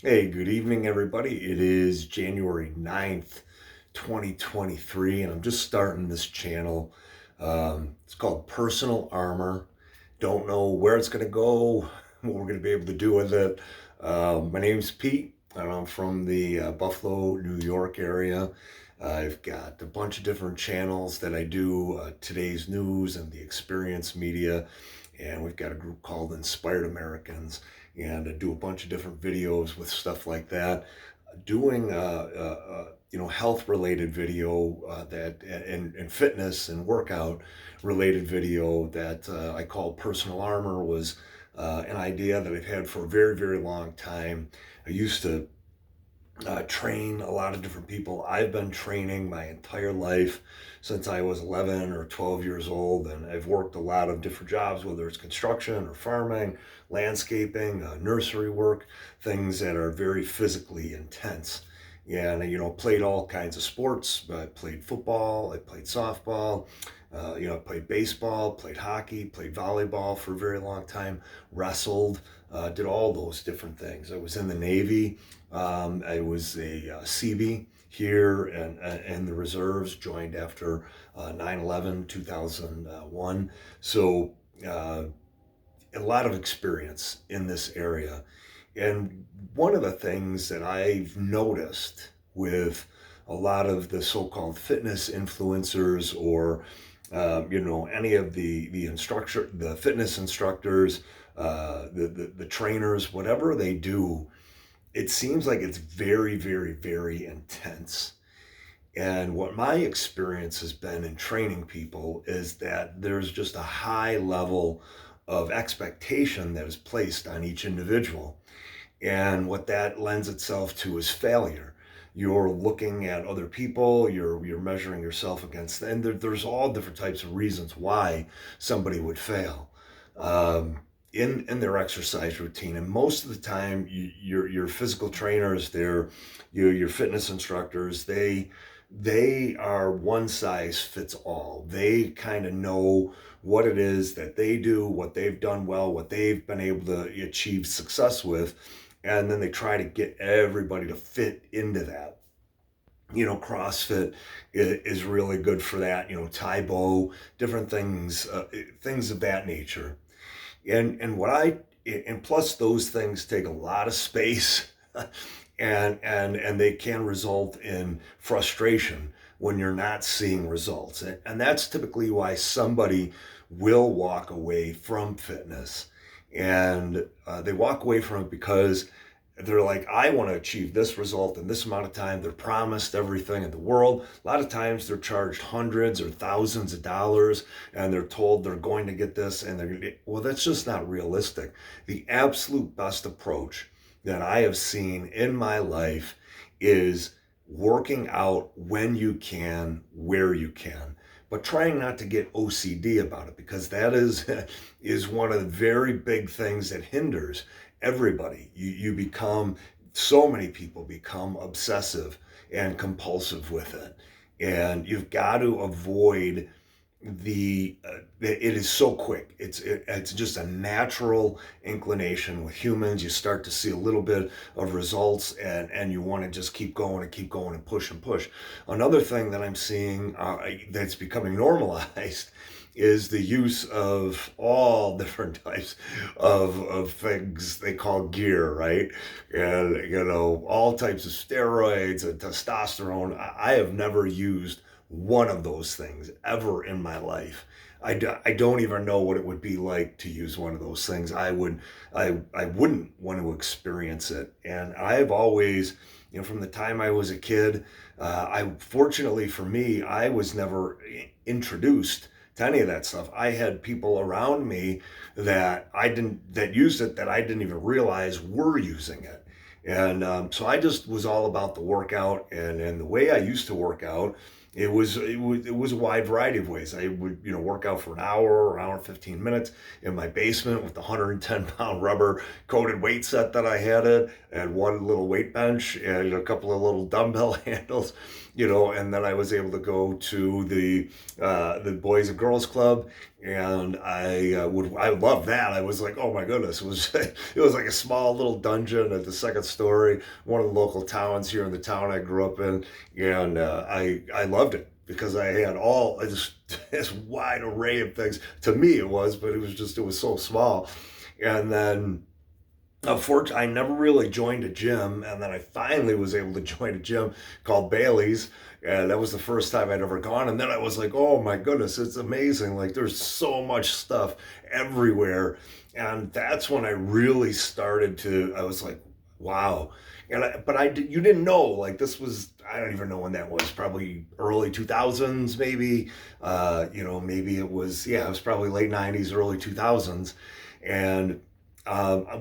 Hey, good evening, everybody. It is January 9th, 2023, and I'm just starting this channel. It's called Personal Armor. Don't know where it's going to go, what we're going to be able to do with it. My name's Pete, and I'm from the Buffalo, New York area. I've got a bunch of different channels that I do, Today's News and the Experience Media, and we've got a group called Inspired Americans, and I do a bunch of different videos with stuff like that. Doing health related video that and fitness and workout related video that I call Personal Armor was an idea that I've had for a very, very long time. I used to train a lot of different people. I've been training my entire life since I was 11 or 12 years old, and I've worked a lot of different jobs, whether it's construction or farming, landscaping, nursery work, things that are very physically intense. And played all kinds of sports. I played football, I played softball, I played baseball, played hockey, played volleyball for a very long time, wrestled, did all those different things. I was in the Navy. I was a Seabee here and the reserves, joined after 9/11, 2001. So a lot of experience in this area. And one of the things that I've noticed with a lot of the so-called fitness influencers or any of the fitness instructors, the trainers, whatever they do, it seems like it's very, very, very intense. And what my experience has been in training people is that there's just a high level of expectation that is placed on each individual. And what that lends itself to is failure. You're looking at other people, you're measuring yourself against, and there's all different types of reasons why somebody would fail. Um, in their exercise routine, and most of the time, your physical trainers, your fitness instructors, they are one size fits all. They kind of know what it is that they do, what they've done well, what they've been able to achieve success with, and then they try to get everybody to fit into that. CrossFit is really good for that. Taebo, different things, things of that nature. And plus those things take a lot of space, and they can result in frustration when you're not seeing results. And that's typically why somebody will walk away from fitness. And they walk away from it because they're like, I want to achieve this result in this amount of time. They're promised everything in the world. A lot of times they're charged hundreds or thousands of dollars, and they're told they're going to get this, and well, that's just not realistic. The absolute best approach that I have seen in my life is working out when you can, where you can, but trying not to get OCD about it, because that is is one of the very big things that hinders everybody. You become, so many people become obsessive and compulsive with it, and you've got to avoid it is so quick. It's just a natural inclination with humans. You start to see a little bit of results, and you want to just keep going and keep going and push and push. Another thing that I'm seeing that's becoming normalized is the use of all different types of things they call gear, right? And all types of steroids and testosterone. I have never used one of those things ever in my life. I don't even know what it would be like to use one of those things. I wouldn't want to experience it. And I've always, from the time I was a kid, I fortunately for me, I was never introduced to any of that stuff. I had people around me that used it that I didn't even realize were using it. And so I just was all about the workout, and the way I used to work out it was a wide variety of ways. I would, work out for an hour and 15 minutes in my basement with the 110-pound rubber coated weight set that I had it, and one little weight bench and a couple of little dumbbell handles, and then I was able to go to the Boys and Girls Club, and I loved that. I was like, oh my goodness, it was it was like a small little dungeon at the second story, one of the local towns here in the town I grew up in, and I loved it because I had all this wide array of things. To me, it was, but it was so small, and then. Unfortunately, I never really joined a gym, and then I finally was able to join a gym called Bailey's, and that was the first time I'd ever gone. And then I was like, "Oh my goodness, it's amazing! Like, there's so much stuff everywhere," and that's when I really started to. I was like, "Wow!" You didn't know, like, this was. I don't even know when that was. Probably early 2000s, maybe. Maybe it was. Yeah, it was probably late 90s, early 2000s, and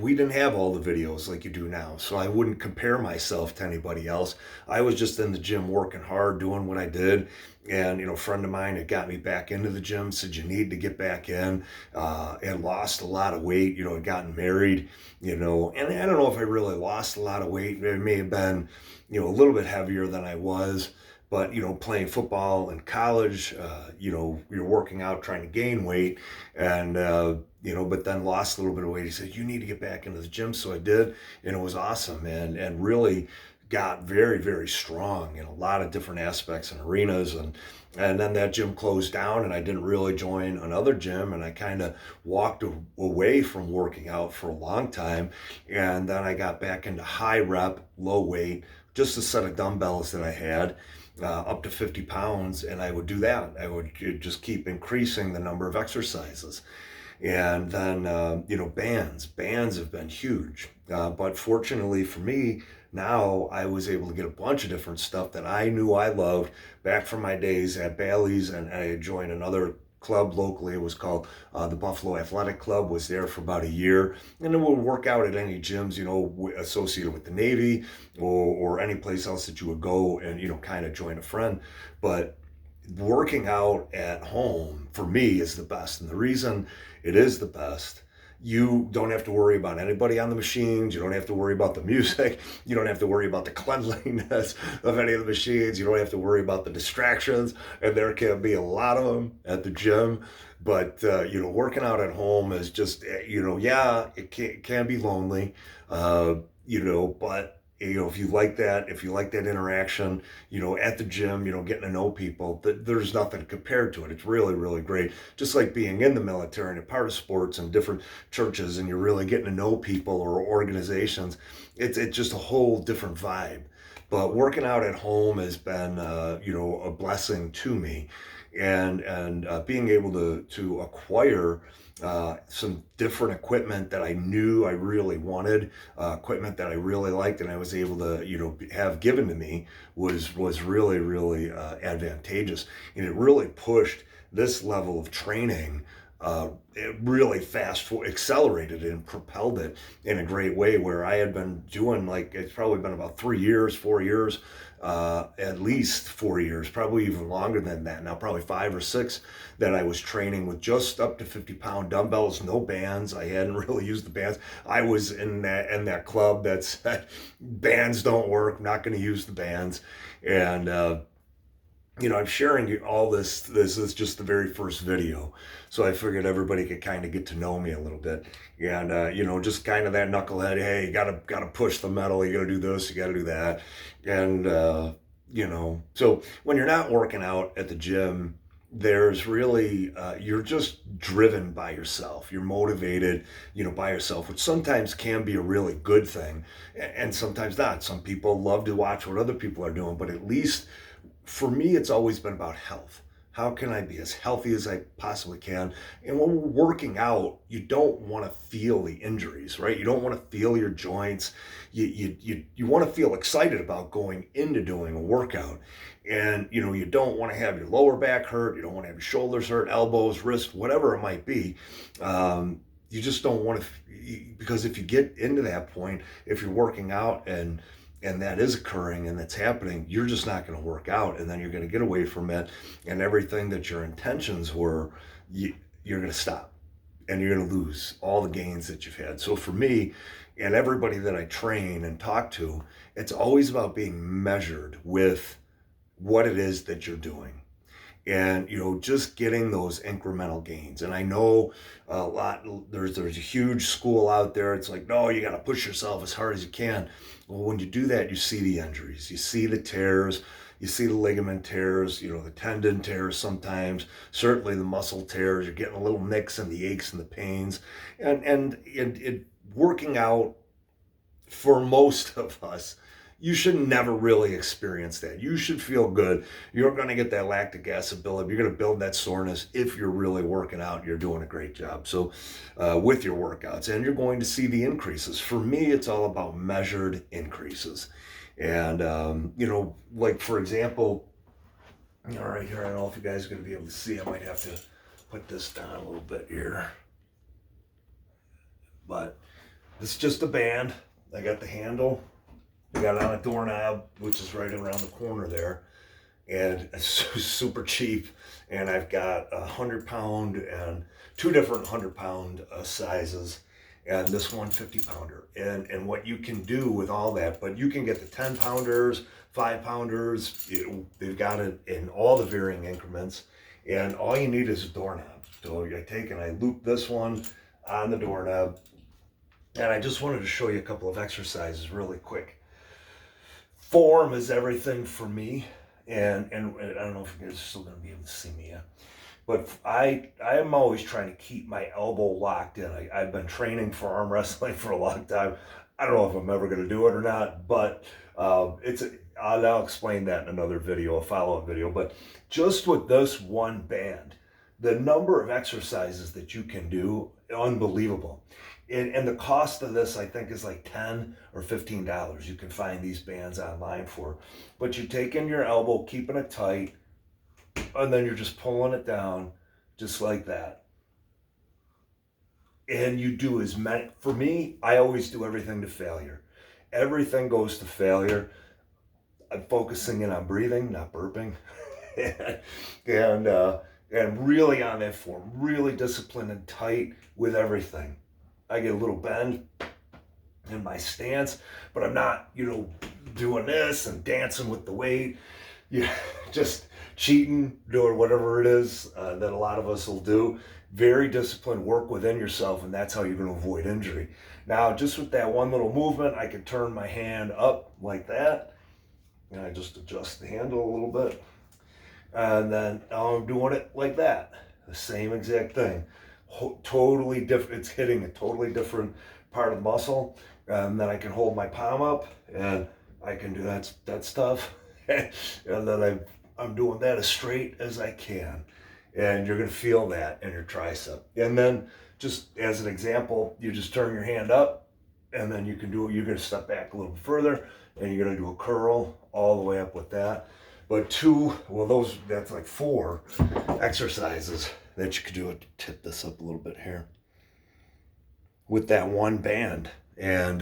we didn't have all the videos like you do now, so I wouldn't compare myself to anybody else. I was just in the gym working hard, doing what I did. And, a friend of mine had got me back into the gym, said you need to get back in, and lost a lot of weight, had gotten married, and I don't know if I really lost a lot of weight. It may have been, a little bit heavier than I was. But, playing football in college, you're working out, trying to gain weight, and, but then lost a little bit of weight. He said, you need to get back into the gym. So I did, and it was awesome, and really got very, very strong in a lot of different aspects and arenas. And then that gym closed down, and I didn't really join another gym, and I kind of walked away from working out for a long time. And then I got back into high rep, low weight, just a set of dumbbells that I had, up to 50 pounds, and I would do that. I would just keep increasing the number of exercises. And then, bands have been huge. But fortunately for me, now I was able to get a bunch of different stuff that I knew I loved back from my days at Bailey's, and I joined another club locally. It was called the Buffalo Athletic Club. Was there for about a year, and then would work out at any gyms, associated with the Navy or any place else that you would go and kind of join a friend. But working out at home for me is the best, and the reason it is the best. You don't have to worry about anybody on the machines. You don't have to worry about the music. You don't have to worry about the cleanliness of any of the machines. You don't have to worry about the distractions. And there can be a lot of them at the gym. But, working out at home is just, yeah, it can be lonely, but if you like that interaction, at the gym, getting to know people, there's nothing compared to it. It's really, really great. Just like being in the military and a part of sports and different churches, and you're really getting to know people or organizations. It's just a whole different vibe. But working out at home has been, a blessing to me, and being able to acquire some different equipment that I knew I really wanted, equipment that I really liked, and I was able to, have given to me was really, really advantageous. And it really pushed this level of training. It really accelerated and propelled it in a great way, where I had been doing, like, it's probably been about 3 years, 4 years, at least 4 years, probably even longer than that now, probably 5 or 6, that I was training with just up to 50-pound dumbbells, no bands. I hadn't really used the bands. I was in that club that said bands don't work, I'm not going to use the bands. And I'm sharing all this. This is just the very first video, so I figured everybody could kind of get to know me a little bit, and just kind of that knucklehead. Hey, you gotta push the metal. You gotta do this. You gotta do that, and So when you're not working out at the gym, there's really you're just driven by yourself. You're motivated, by yourself, which sometimes can be a really good thing, and sometimes not. Some people love to watch what other people are doing, but at least for me, it's always been about health. How can I be as healthy as I possibly can? And when we're working out, you don't want to feel the injuries, right? You don't want to feel your joints. You want to feel excited about going into doing a workout. And, you don't want to have your lower back hurt. You don't want to have your shoulders hurt, elbows, wrists, whatever it might be. You just don't want to, because if you get into that point, if you're working out and and that is occurring and that's happening, you're just not going to work out, and then you're going to get away from it, and everything that your intentions were, you're going to stop, and you're going to lose all the gains that you've had. So for me and everybody that I train and talk to, it's always about being measured with what it is that you're doing, and just getting those incremental gains. And I know a lot, there's a huge school out there, it's like, no, you got to push yourself as hard as you can. Well, when you do that, you see the injuries, you see the tears, you see the ligament tears, the tendon tears, sometimes certainly the muscle tears. You're getting a little nicks and the aches and the pains, and it working out, for most of us, you should never really experience that. You should feel good. You're going to get that lactic acid buildup. You're going to build that soreness if you're really working out. You're doing a great job. So with your workouts, and you're going to see the increases. For me, it's all about measured increases. And, like for example, all right, here, I don't know if you guys are going to be able to see. I might have to put this down a little bit here. But it's just a band. I got the handle. I got it on a doorknob, which is right around the corner there, and it's super cheap. And I've got 100-pound and two different 100-pound sizes, and this 150-pounder. And what you can do with all that, but you can get the 10-pounders, 5-pounders. They've got it in all the varying increments, and all you need is a doorknob. So I take and I loop this one on the doorknob, and I just wanted to show you a couple of exercises really quick. Form is everything for me, and I don't know if you guys are still going to be able to see me yet, but I am always trying to keep my elbow locked in. I've been training for arm wrestling for a long time. I don't know if I'm ever going to do it or not, but I'll explain that in another video, a follow-up video. But just with this one band, the number of exercises that you can do, unbelievable. And the cost of this, I think, is like $10 or $15. You can find these bands online for. But you take in your elbow, keeping it tight, and then you're just pulling it down, just like that. And you do as many. For me, I always do everything to failure. Everything goes to failure. I'm focusing in on breathing, not burping. and really on that form, really disciplined and tight with everything. I get a little bend in my stance, but I'm not, doing this and dancing with the weight. Just cheating, or whatever it is that a lot of us will do. Very disciplined, work within yourself, and that's how you're going to avoid injury. Now, just with that one little movement, I can turn my hand up like that, and I just adjust the handle a little bit. And then now I'm doing it like that. The same exact thing. Totally different. It's hitting a totally different part of the muscle, and then I can hold my palm up and I can do that stuff, and then I'm doing that as straight as I can, and you're gonna feel that in your tricep. And then, just as an example, you just turn your hand up, and then you're gonna step back a little further, and you're gonna do a curl all the way up with that. But that's like 4 exercises that you could do. It tip this up a little bit here with that one band. And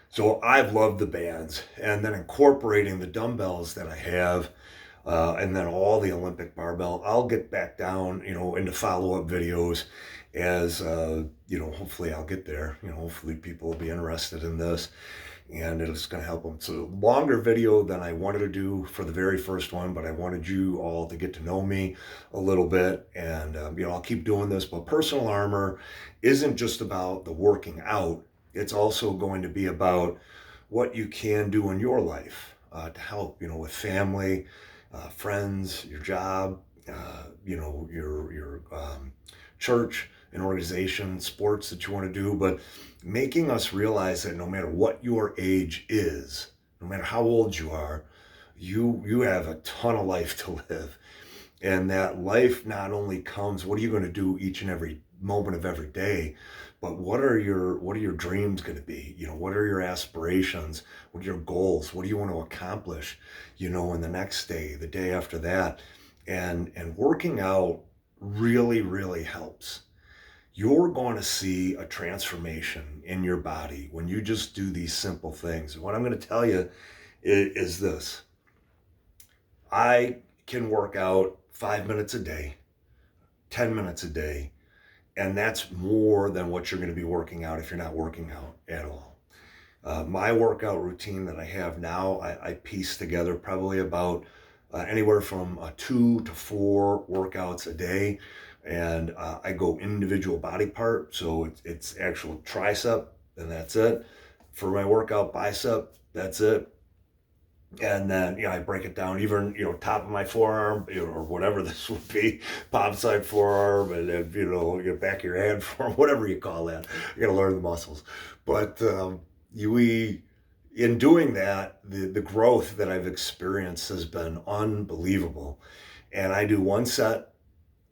so I've loved the bands, and then incorporating the dumbbells that I have, and then all the Olympic barbell. I'll get back down, into follow-up videos as, hopefully I'll get there. Hopefully people will be interested in this, and it's going to help them. It's a longer video than I wanted to do for the very first one, but I wanted you all to get to know me a little bit, and I'll keep doing this. But Personal Armor isn't just about the working out. It's also going to be about what you can do in your life to help, with family, friends, your job, your church, an organization, sports that you want to do, but making us realize that no matter what your age is, no matter how old you are, you have a ton of life to live. And that life not only comes, what are you going to do each and every moment of every day, but what are your dreams going to be? What are your aspirations? What are your goals? What do you want to accomplish, in the next day, the day after that? And working out really, really helps. you're going to see a transformation in your body when you just do these simple things. What I'm going to tell you is this. I can work out 5 minutes a day, 10 minutes a day, and that's more than what you're going to be working out if you're not working out at all. My workout routine that I have now, I piece together probably about anywhere from 2 to 4 workouts a day. And I go individual body part. So it's actual tricep, and that's it. For my workout bicep, that's it. And then, I break it down, even, top of my forearm, or whatever this would be, pop side forearm, and then, your back of your hand forearm, whatever you call that. You got to learn the muscles. But in doing that, the growth that I've experienced has been unbelievable. And I do one set,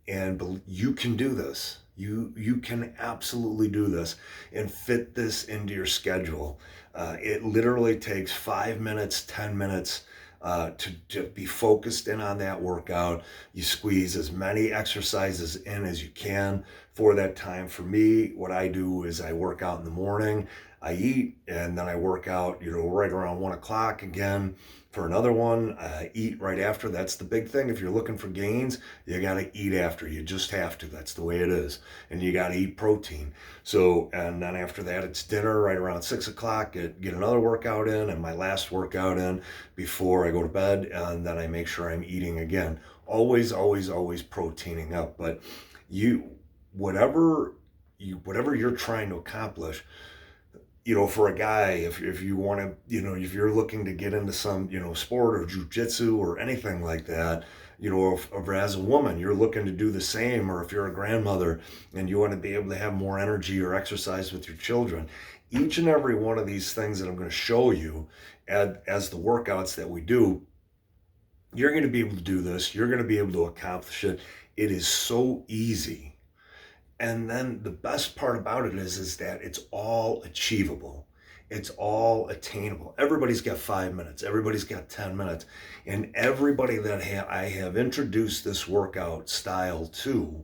and you can do this. You can absolutely do this and fit this into your schedule. It literally takes 5 minutes, 10 minutes to be focused in on that workout. You squeeze as many exercises in as you can for that time. For me, what I do is I work out in the morning, I eat, and then I work out, right around 1 o'clock again for another one. I eat right after. That's the big thing. If you're looking for gains, you got to eat after. You just have to. That's the way it is. And you got to eat protein. So, and then after that, it's dinner right around 6 o'clock. Get another workout in, and my last workout in before I go to bed. And then I make sure I'm eating again. Always, always, always proteining up. But whatever you're trying to accomplish, for a guy, if you want to, if you're looking to get into some, sport or jujitsu or anything like that, or as a woman, you're looking to do the same, or if you're a grandmother and you want to be able to have more energy or exercise with your children, each and every one of these things that I'm going to show you as the workouts that we do, you're going to be able to do this. You're going to be able to accomplish it. It is so easy. And then the best part about it is that it's all achievable. It's all attainable. Everybody's got 5 minutes. Everybody's got 10 minutes. And everybody that I have introduced this workout style to,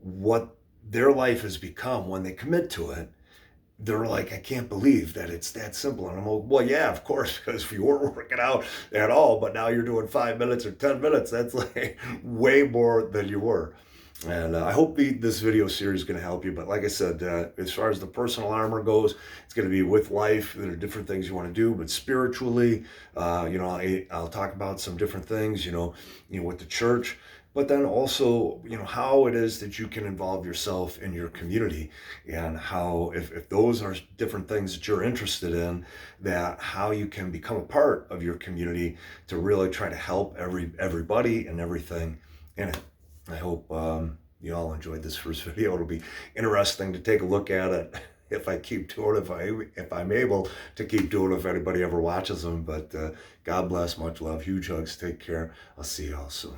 what their life has become when they commit to it, they're like, I can't believe that it's that simple. And I'm like, well, yeah, of course, because if you weren't working out at all, but now you're doing 5 minutes or 10 minutes, that's like way more than you were. And I hope this video series is going to help you. But like I said, as far as the personal armor goes, it's going to be with life. There are different things you want to do, but spiritually, I'll talk about some different things, with the church. But then also, how it is that you can involve yourself in your community, and how, if those are different things that you're interested in, that how you can become a part of your community to really try to help everybody and everything in it. I hope you all enjoyed this first video. It'll be interesting to take a look at it if I keep doing it, if I'm able to keep doing it, if anybody ever watches them. But God bless, much love, huge hugs, take care. I'll see you all soon.